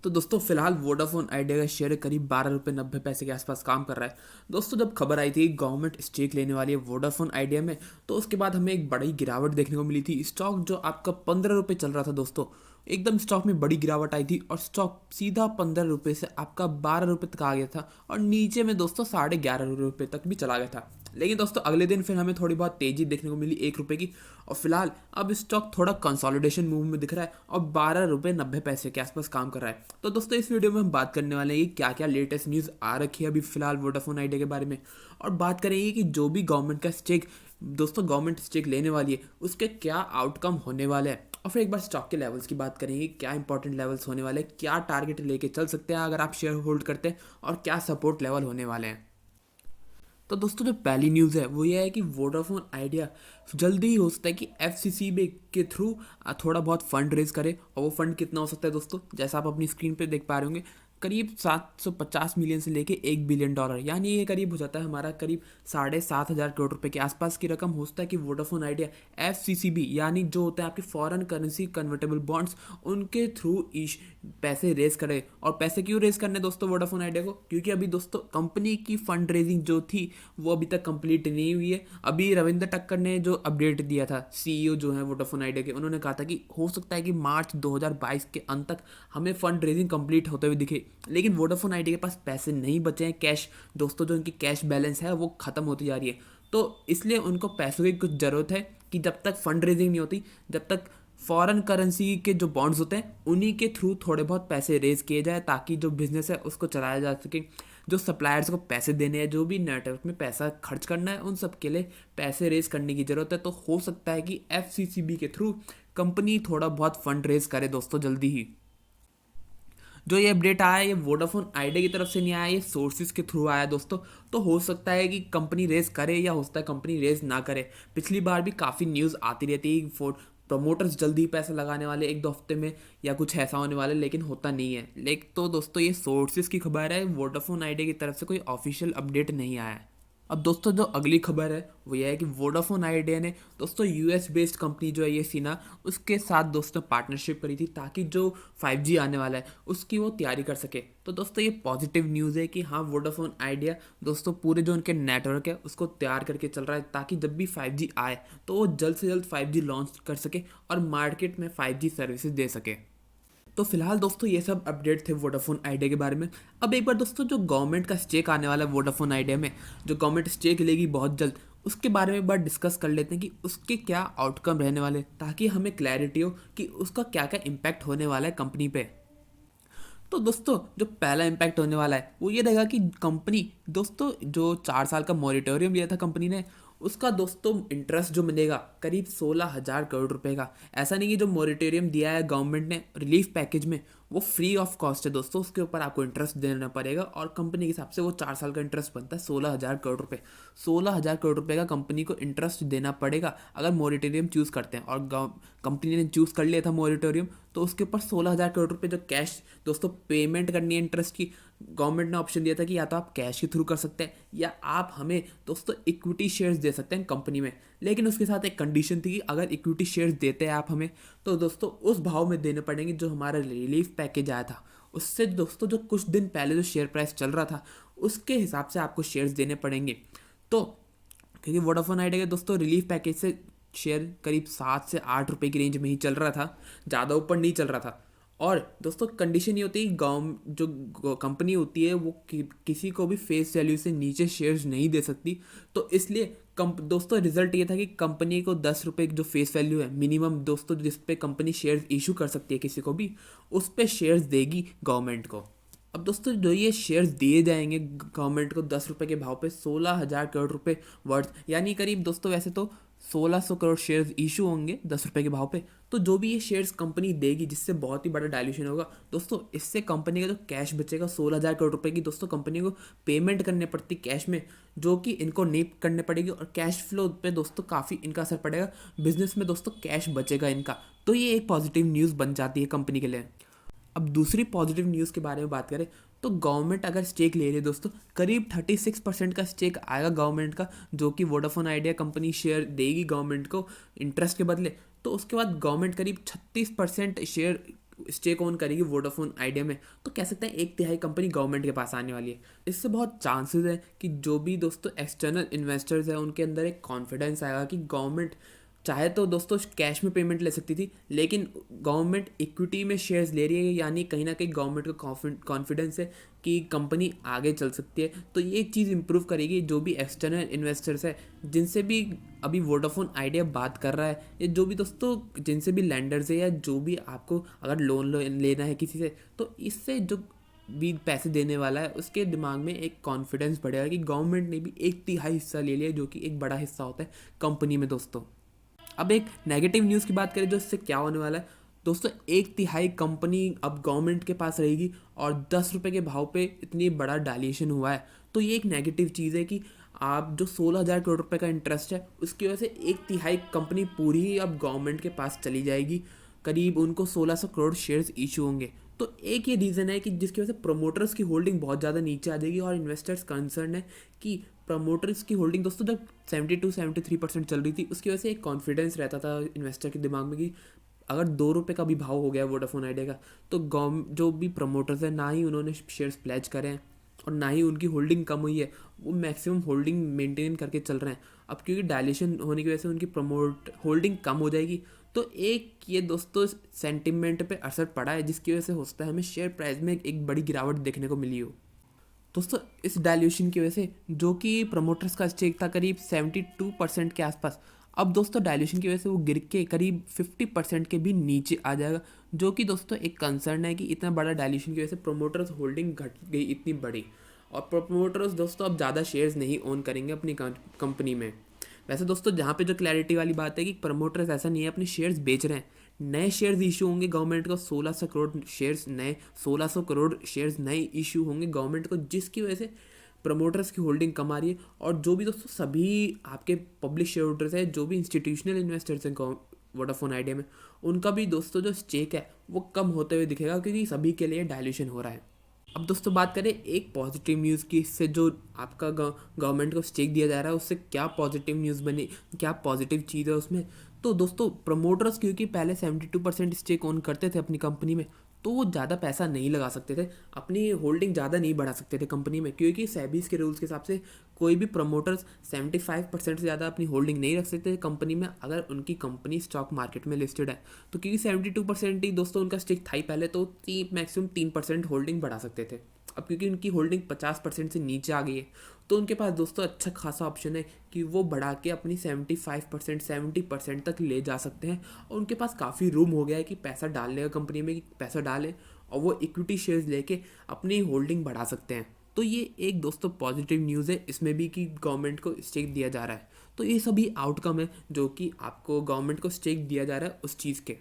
तो दोस्तों फिलहाल वोडाफोन आइडिया का शेयर करीब 12 रुपये 90 पैसे के आसपास काम कर रहा है। दोस्तों जब खबर आई थी गवर्नमेंट स्टेक लेने वाली है वोडाफोन आइडिया में, तो उसके बाद हमें एक बड़ी गिरावट देखने को मिली थी। स्टॉक जो आपका 15 रुपये चल रहा था दोस्तों, एकदम स्टॉक में बड़ी गिरावट आई थी और स्टॉक सीधा 15 रुपये से आपका 12 रुपये तक आ गया था और नीचे में दोस्तों 11.5 रुपये तक भी चला गया था। लेकिन दोस्तों अगले दिन फिर हमें थोड़ी बहुत तेजी देखने को मिली 1 रुपये की, और फिलहाल अब स्टॉक थोड़ा कंसोलिडेशन मूव में दिख रहा है और 12 रुपये 90 पैसे के आसपास काम कर रहा है। तो दोस्तों इस वीडियो में हम बात करने वाले हैं कि क्या क्या लेटेस्ट न्यूज़ आ रखी है अभी फिलहाल वोडाफोन आइडिया के बारे में, और बात करेंगे कि जो भी गवर्नमेंट का स्टेक दोस्तों गवर्नमेंट स्टेक लेने वाली है उसके क्या आउटकम होने वाले हैं, और फिर एक बार स्टॉक के लेवल्स की बात करेंगे, क्या इंपॉर्टेंट लेवल्स होने वाले हैं, क्या टारगेट लेके चल सकते हैं अगर आप शेयर होल्ड करते हैं, और क्या सपोर्ट लेवल होने वाले हैं। तो दोस्तों जो पहली न्यूज़ है वो ये है कि वोडाफोन आइडिया जल्दी ही हो सकता है कि FCCB के थ्रू थोड़ा बहुत फंड रेज करे, और वो फंड कितना हो सकता है दोस्तों, जैसा आप अपनी स्क्रीन पे देख पा रहे होंगे, करीब 750 मिलियन से लेके $1 बिलियन, यानी ये करीब हो जाता है हमारा करीब 7,500 करोड़ रुपए के आसपास की रकम हो सकता है कि वोडाफोन आइडिया FCCB यानी जो होता है आपके फॉरेन करेंसी कन्वर्टेबल बॉन्ड्स, उनके थ्रू पैसे रेज करे। और पैसे क्यों रेज करने दोस्तों वोडाफोन आइडिया को, क्योंकि अभी दोस्तों कंपनी की फंड रेजिंग जो थी वो अभी तक कंप्लीट नहीं हुई है। अभी रविंद्र टक्कर ने जो अपडेट दिया था, CEO जो है वोडाफोन आइडिया के, उन्होंने कहा था कि हो सकता है कि मार्च 2022 के अंत तक हमें फंड रेजिंग कंप्लीट होते हुए दिखे। लेकिन वोडाफोन आइडिया के पास पैसे नहीं बचे हैं, कैश दोस्तों जो उनकी कैश बैलेंस है वो ख़त्म होती जा रही है। तो इसलिए उनको पैसों की कुछ ज़रूरत है कि जब तक फंड रेजिंग नहीं होती, जब तक फॉरेन करेंसी के जो बॉन्ड्स होते हैं उन्हीं के थ्रू थोड़े बहुत पैसे रेज किए जाए, ताकि जो बिजनेस है उसको चलाया जा सके। जो सप्लायर्स को पैसे देने हैं, जो भी नेटवर्क में पैसा खर्च करना है, उन सब के लिए पैसे रेज करने की ज़रूरत है। तो हो सकता है कि FCCB के थ्रू कंपनी थोड़ा बहुत फंड रेज करे दोस्तों जल्दी ही। जो ये अपडेट आया है ये वोडाफोन आइडिया की तरफ से नहीं आया, ये सोर्सेज के थ्रू आया दोस्तों। तो हो सकता है कि कंपनी रेज करे या हो सकता है कंपनी रेज ना करे। पिछली बार भी काफ़ी न्यूज़ आती रहती है कि प्रमोटर्स जल्दी ही पैसा लगाने वाले 1-2 हफ्ते में या कुछ ऐसा होने वाला है, लेकिन होता नहीं है। लेकिन तो दोस्तों ये सोर्सेज की खबर है, वोडाफोन आइडिया की तरफ से कोई ऑफिशियल अपडेट नहीं आया है। अब दोस्तों जो अगली खबर है वो ये है कि वोडाफोन आइडिया ने दोस्तों US बेस्ड कंपनी जो है ये सीना, उसके साथ दोस्तों पार्टनरशिप करी थी, ताकि जो 5G आने वाला है उसकी वो तैयारी कर सके। तो दोस्तों ये पॉजिटिव न्यूज़ है कि हाँ वोडाफोन आइडिया दोस्तों पूरे जो उनके नेटवर्क है उसको तैयार करके चल रहा है, ताकि जब भी 5G आए तो वो जल्द से जल्द 5G लॉन्च कर सके और मार्केट में 5G सर्विसेज दे सके। तो फिलहाल दोस्तों ये सब अपडेट थे वोडाफोन आइडिया के बारे में। अब एक बार दोस्तों जो गवर्नमेंट का स्टेक आने वाला है वोडाफोन आइडिया में, जो गवर्नमेंट स्टेक लेगी बहुत जल्द, उसके बारे में एक बार डिस्कस कर लेते हैं कि उसके क्या आउटकम रहने वाले, ताकि हमें क्लैरिटी हो कि उसका क्या क्या इम्पैक्ट होने वाला है कंपनी पे। तो दोस्तों जो पहला इम्पैक्ट होने वाला है वो ये रहेगा कि कंपनी दोस्तों जो 4 साल का मॉरिटोरियम लिया था कंपनी ने, उसका दोस्तों इंटरेस्ट जो मिलेगा करीब 16,000 करोड़ रुपए का। ऐसा नहीं कि जो मॉरिटोरियम दिया है गवर्नमेंट ने रिलीफ पैकेज में वो फ्री ऑफ कॉस्ट है दोस्तों, उसके ऊपर आपको इंटरेस्ट देना पड़ेगा, और कंपनी के हिसाब से वो 4 साल का इंटरेस्ट बनता है 16,000 करोड़ रुपये। 16,000 करोड़ रुपये का कंपनी को इंटरेस्ट देना पड़ेगा अगर मॉरिटोरियम चूज़ करते हैं, और कंपनी ने चूज़ कर लिया था मॉरिटोरियम, तो उसके ऊपर 16,000 करोड़ रुपये जो कैश दोस्तों पेमेंट करनी है इंटरेस्ट की, गवर्नमेंट ने ऑप्शन दिया था कि या तो आप कैश के थ्रू कर सकते हैं या आप हमें दोस्तों इक्विटी शेयर्स दे सकते हैं कंपनी में। लेकिन उसके साथ एक कंडीशन थी कि अगर इक्विटी शेयर्स देते हैं आप हमें, तो दोस्तों उस भाव में देने पड़ेंगे जो हमारा रिलीफ पैकेज आया था उससे दोस्तों जो कुछ दिन पहले जो शेयर प्राइस चल रहा था उसके हिसाब से आपको शेयर्स देने पड़ेंगे। तो क्योंकि वोडाफोन आइडिया के दोस्तों रिलीफ पैकेज से शेयर करीब 7 से 8 रुपए की रेंज में ही चल रहा था, ज़्यादा ऊपर नहीं चल रहा था। और दोस्तों कंडीशन ये होती है जो कंपनी होती है वो किसी को भी फेस वैल्यू से नीचे शेयर्स नहीं दे सकती। तो इसलिए दोस्तों रिजल्ट ये था कि कंपनी को 10 रुपये जो फेस वैल्यू है मिनिमम दोस्तों जिस पे कंपनी शेयर्स इशू कर सकती है किसी को भी, उस पे शेयर्स देगी गवर्नमेंट को। अब दोस्तों जो ये शेयर्स दिए जाएंगे गवर्नमेंट को 10 रुपये के भाव पे 16,000 करोड़ रुपये वर्थ, यानी करीब दोस्तों वैसे तो 1,600 करोड़ शेयर्स इशू होंगे 10 रुपये के भाव पे। तो जो भी ये शेयर्स कंपनी देगी जिससे बहुत ही बड़ा डायल्यूशन होगा दोस्तों, इससे कंपनी का जो कैश बचेगा 16,000 करोड़ रुपये की दोस्तों कंपनी को पेमेंट करने पड़ती कैश में, जो कि इनको नहीं करने पड़ेगी, और कैश फ्लो पे दोस्तों काफ़ी इनका असर पड़ेगा, बिजनेस में दोस्तों कैश बचेगा इनका। तो ये एक पॉजिटिव न्यूज़ बन जाती है कंपनी के लिए। अब दूसरी पॉजिटिव न्यूज़ के बारे में बात करें तो गवर्नमेंट अगर स्टेक ले रही है दोस्तों, करीब 36% का स्टेक आएगा गवर्नमेंट का, जो कि वोडाफोन आइडिया कंपनी शेयर देगी गवर्नमेंट को इंटरेस्ट के बदले। तो उसके बाद गवर्नमेंट करीब 36% शेयर स्टेक ऑन करेगी वोडाफोन आइडिया में, तो कह सकते हैं 1/3 कंपनी गवर्नमेंट के पास आने वाली है। इससे बहुत चांसेस है कि जो भी दोस्तों एक्सटर्नल इन्वेस्टर्स हैं उनके अंदर एक कॉन्फिडेंस आएगा कि गवर्नमेंट चाहे तो दोस्तों कैश में पेमेंट ले सकती थी, लेकिन गवर्नमेंट इक्विटी में शेयर्स ले रही है, यानी कहीं ना कहीं गवर्नमेंट को कॉन्फिडेंस है कि कंपनी आगे चल सकती है। तो ये एक चीज़ इंप्रूव करेगी जो भी एक्सटर्नल इन्वेस्टर्स है, जिनसे भी अभी वोडाफोन आइडिया बात कर रहा है, या जो भी दोस्तों जिनसे भी लैंडर्स है, या जो भी आपको अगर लोन लेना है किसी से, तो इससे जो भी पैसे देने वाला है उसके दिमाग में एक कॉन्फिडेंस बढ़ेगा कि गवर्नमेंट ने भी 1/3 हिस्सा ले लिया, जो कि एक बड़ा हिस्सा होता है कंपनी में दोस्तों। अब एक नेगेटिव न्यूज़ की बात करें जो इससे क्या होने वाला है दोस्तों, 1/3 कंपनी अब गवर्नमेंट के पास रहेगी और 10 रुपये के भाव पे इतनी बड़ा डायल्यूशन हुआ है। तो ये एक नेगेटिव चीज़ है कि आप जो 16,000 करोड़ रुपए का इंटरेस्ट है उसकी वजह से 1/3 कंपनी पूरी ही अब गवर्नमेंट के पास चली जाएगी। करीब उनको 1600 करोड़ शेयर्स इशू होंगे। तो एक ये रीज़न है कि जिसकी वजह से प्रोमोटर्स की होल्डिंग बहुत ज़्यादा नीचे आ जाएगी, और इन्वेस्टर्स कंसर्न है कि प्रमोटर्स की होल्डिंग दोस्तों जब 72-73% चल रही थी, उसकी वजह से एक कॉन्फिडेंस रहता था इन्वेस्टर के दिमाग में कि अगर 2 रुपये का भी भाव हो गया वोडाफोन आइडिया का, तो जो भी प्रमोटर्स हैं ना ही उन्होंने शेयर्स प्लेज करे हैं और ना ही उनकी होल्डिंग कम हुई है, वो मैक्सिमम होल्डिंग मेंटेन करके चल रहे हैं। अब क्योंकि डायलेशन होने की वजह से उनकी प्रमोट होल्डिंग कम हो जाएगी, तो एक ये दोस्तों सेंटिमेंट पे असर पड़ा है, जिसकी वजह से हो सकता है हमें शेयर प्राइस में एक बड़ी गिरावट देखने को मिली हो। दोस्तों इस डायल्यूशन की वजह से जो कि प्रमोटर्स का स्टेक था करीब 72% के आसपास, अब दोस्तों डायल्यूशन की वजह से वो गिर के करीब 50% के भी नीचे आ जाएगा, जो कि दोस्तों एक कंसर्न है कि इतना बड़ा डायल्यूशन की वजह से प्रोमोटर्स होल्डिंग घट गई इतनी बड़ी, और प्रोमोटर्स दोस्तों अब ज़्यादा शेयर्स नहीं ओन करेंगे अपनी कंपनी में। वैसे दोस्तों जहाँ पे जो क्लैरिटी वाली बात है कि प्रमोटर्स ऐसा नहीं है अपने शेयर्स बेच रहे हैं, नए शेयर्स इशू होंगे गवर्नमेंट को 1600 करोड़ शेयर्स नए 1600 करोड़ शेयर्स नए इशू होंगे गवर्नमेंट को, जिसकी वजह से प्रमोटर्स की होल्डिंग कम आ रही है। और जो भी दोस्तों सभी आपके पब्लिक शेयर होल्डर्स हैं, जो भी इंस्टीट्यूशनल इन्वेस्टर्स हैं वोडाफोन आइडिया में, उनका भी दोस्तों जो स्टेक है वो कम होते हुए दिखेगा, क्योंकि सभी के लिए डायल्यूशन हो रहा है। अब दोस्तों बात करें एक पॉजिटिव न्यूज़ की, इससे जो आपका गवर्नमेंट को स्टेक दिया जा रहा है उससे क्या पॉजिटिव न्यूज़ बनी, क्या पॉजिटिव चीज़ है उसमें। तो दोस्तों प्रमोटर्स क्योंकि पहले 72% स्टेक ओन करते थे अपनी कंपनी में, तो वो ज़्यादा पैसा नहीं लगा सकते थे, अपनी होल्डिंग ज़्यादा नहीं बढ़ा सकते थे कंपनी में, क्योंकि सेबीज के रूल्स के हिसाब से कोई भी प्रमोटर्स 75% से ज़्यादा अपनी होल्डिंग नहीं रख सकते कंपनी में अगर उनकी कंपनी स्टॉक मार्केट में लिस्टेड है। तो क्योंकि 72% ही दोस्तों उनका स्टेक था ही पहले, तो मैक्सिमम 3% होल्डिंग बढ़ा सकते थे। अब क्योंकि उनकी होल्डिंग 50% से नीचे आ गई है, तो उनके पास दोस्तों अच्छा खासा ऑप्शन है कि वो बढ़ा के अपनी 75% 70% तक ले जा सकते हैं, और उनके पास काफ़ी रूम हो गया है कि पैसा डालने का कंपनी में, कि पैसा डालें और वो इक्विटी शेयर्स लेके अपनी होल्डिंग बढ़ा सकते हैं। तो ये एक दोस्तों पॉजिटिव न्यूज़ है इसमें भी कि गवर्नमेंट को स्टेक दिया जा रहा है। तो ये सभी आउटकम है जो कि आपको गवर्नमेंट को स्टेक दिया जा रहा है उस चीज़ के।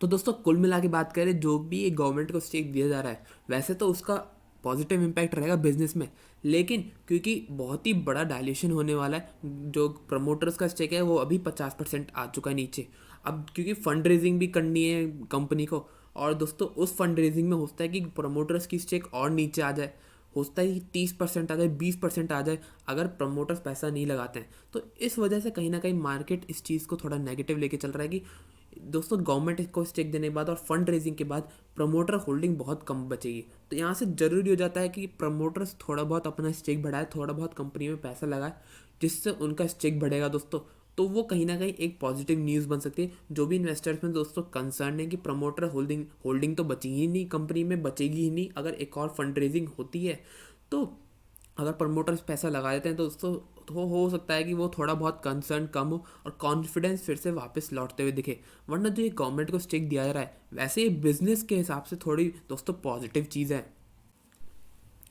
तो दोस्तों कुल मिला के बात करें, जो भी गवर्नमेंट को स्टेक दिया जा रहा है वैसे तो उसका पॉजिटिव इम्पैक्ट रहेगा बिजनेस में, लेकिन क्योंकि बहुत ही बड़ा डायल्यूशन होने वाला है, जो प्रमोटर्स का स्टेक है वो अभी 50% आ चुका है नीचे। अब क्योंकि फंड रेजिंग भी करनी है कंपनी को, और दोस्तों उस फंड रेजिंग में होता है कि प्रमोटर्स की स्टेक और नीचे आ जाए, होता है कि 30% आ जाए, 20% आ जाए अगर प्रमोटर्स पैसा नहीं लगाते हैं। तो इस वजह से कहीं ना कहीं मार्केट इस चीज़ को थोड़ा नेगेटिव लेके चल रहा है कि दोस्तों गवर्नमेंट को स्टेक देने के बाद और फंड रेजिंग के बाद प्रमोटर होल्डिंग बहुत कम बचेगी। तो यहाँ से ज़रूरी हो जाता है कि प्रमोटर्स थोड़ा बहुत अपना स्टेक बढ़ाए, थोड़ा बहुत कंपनी में पैसा लगाए, जिससे उनका स्टेक बढ़ेगा दोस्तों। तो वो कहीं ना कहीं एक पॉजिटिव न्यूज़ बन सकती है। जो भी इन्वेस्टर्स में दोस्तों कंसर्न है कि प्रमोटर होल्डिंग तो बची ही नहीं, कंपनी में बचेगी ही नहीं अगर एक और फंड रेजिंग होती है, तो अगर प्रमोटर्स पैसा लगा देते हैं तो दोस्तों तो हो सकता है कि वो थोड़ा बहुत कंसर्न कम हो और कॉन्फिडेंस फिर से वापस लौटते हुए दिखे। वरना जो ये गवर्नमेंट को स्टेक दिया जा रहा है वैसे ये बिजनेस के हिसाब से थोड़ी दोस्तों पॉजिटिव चीज़ है।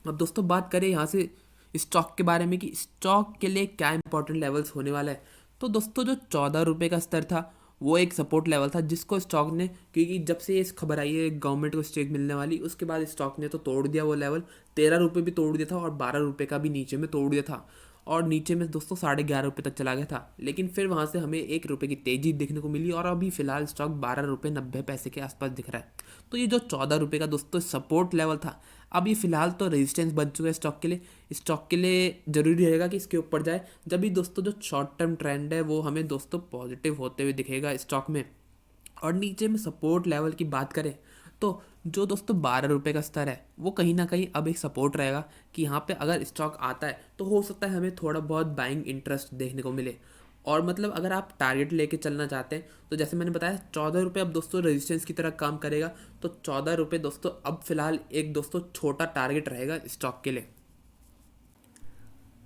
अब दोस्तों बात करें यहाँ से स्टॉक के बारे में कि स्टॉक के लिए क्या इंपॉर्टेंट लेवल्स होने वाला है। तो दोस्तों जो 14 रुपये का स्तर था वो एक सपोर्ट लेवल था, जिसको स्टॉक ने, क्योंकि जब से ये खबर आई है गवर्नमेंट को स्टेक मिलने वाली, उसके बाद स्टॉक ने तो तोड़ दिया वो लेवल, 13 रुपये भी तोड़ दिया था और 12 रुपये का भी नीचे में तोड़ दिया था, और नीचे में दोस्तों 11.5 रुपये तक चला गया था। लेकिन फिर वहाँ से हमें 1 रुपये की तेज़ी देखने को मिली और अभी फिलहाल स्टॉक 12 रुपये 90 पैसे के आसपास दिख रहा है। तो ये जो 14 रुपये का दोस्तों सपोर्ट लेवल था, अब ये फिलहाल तो रेजिस्टेंस बन चुका है स्टॉक के लिए। स्टॉक के लिए ज़रूरी रहेगा कि इसके ऊपर जाए, जब भी दोस्तों जो शॉर्ट टर्म ट्रेंड है वो हमें दोस्तों पॉजिटिव होते हुए दिखेगा स्टॉक में। और नीचे में सपोर्ट लेवल की बात करें तो जो दोस्तों 12 रुपये का स्तर है वो कहीं ना कहीं अब एक सपोर्ट रहेगा कि यहाँ पे अगर स्टॉक आता है तो हो सकता है हमें थोड़ा बहुत बाइंग इंटरेस्ट देखने को मिले। और मतलब अगर आप टारगेट लेके चलना चाहते हैं तो जैसे मैंने बताया 14 रुपये अब दोस्तों रेजिस्टेंस की तरह काम करेगा। तो 14 रुपये दोस्तों अब फिलहाल एक दोस्तों छोटा टारगेट रहेगा स्टॉक के लिए।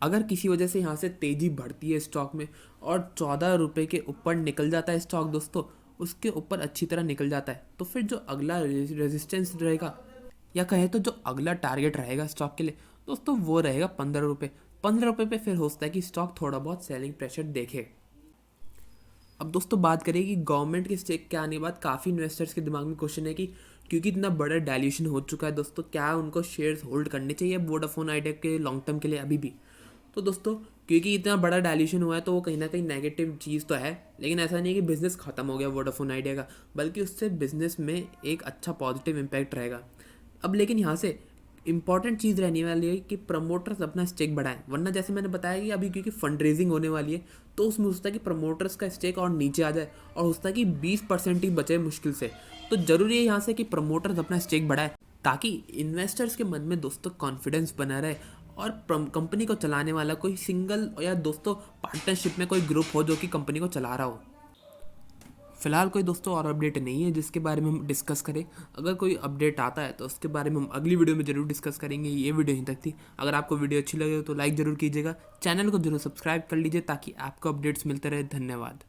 अगर किसी वजह से यहाँ से तेज़ी बढ़ती है स्टॉक में और 14 रुपये के ऊपर निकल जाता है स्टॉक दोस्तों, उसके ऊपर अच्छी तरह निकल जाता है, तो फिर जो अगला रेजिस्टेंस रहेगा या कहें तो जो अगला टारगेट रहेगा स्टॉक के लिए दोस्तों वो रहेगा 15 रुपये। 15 रुपये पे फिर हो सकता है कि स्टॉक थोड़ा बहुत सेलिंग प्रेशर देखे। अब दोस्तों बात करें कि गवर्नमेंट के स्टेक के आने के बाद काफ़ी इन्वेस्टर्स के दिमाग में क्वेश्चन है कि क्योंकि इतना बड़ा डायल्यूशन हो चुका है दोस्तों, क्या उनको शेयर्स होल्ड करने चाहिए वोडाफोन आइडिया के लॉन्ग टर्म के लिए अभी भी। तो दोस्तों क्योंकि इतना बड़ा डायल्यूशन हुआ है तो वो कहीं ना कहीं नेगेटिव चीज़ तो है, लेकिन ऐसा नहीं है कि बिज़नेस ख़त्म हो गया वोडाफोन आइडिया का, बल्कि उससे बिज़नेस में एक अच्छा पॉजिटिव इम्पैक्ट रहेगा। अब लेकिन यहाँ से इंपॉर्टेंट चीज़ रहने वाली है कि प्रमोटर्स अपना स्टेक बढ़ाएं, वरना जैसे मैंने बताया कि अभी क्योंकि फंड रेजिंग होने वाली है तो उसमें हो सकता है कि प्रमोटर्स का स्टेक और नीचे आ जाए और हो सकता है कि 20% ही बचे मुश्किल से। तो ज़रूरी है यहाँ से कि प्रमोटर्स अपना स्टेक बढ़ाए ताकि इन्वेस्टर्स के मन में दोस्तों कॉन्फिडेंस बना रहे और कंपनी को चलाने वाला कोई सिंगल या दोस्तों पार्टनरशिप में कोई ग्रुप हो जो कि कंपनी को चला रहा हो। फिलहाल कोई दोस्तों और अपडेट नहीं है जिसके बारे में हम डिस्कस करें। अगर कोई अपडेट आता है तो उसके बारे में हम अगली वीडियो में ज़रूर डिस्कस करेंगे। ये वीडियो यहीं तक थी। अगर आपको वीडियो अच्छी लगे तो लाइक ज़रूर कीजिएगा, चैनल को जरूर सब्सक्राइब कर लीजिए ताकि आपको अपडेट्स मिलते रहे। धन्यवाद।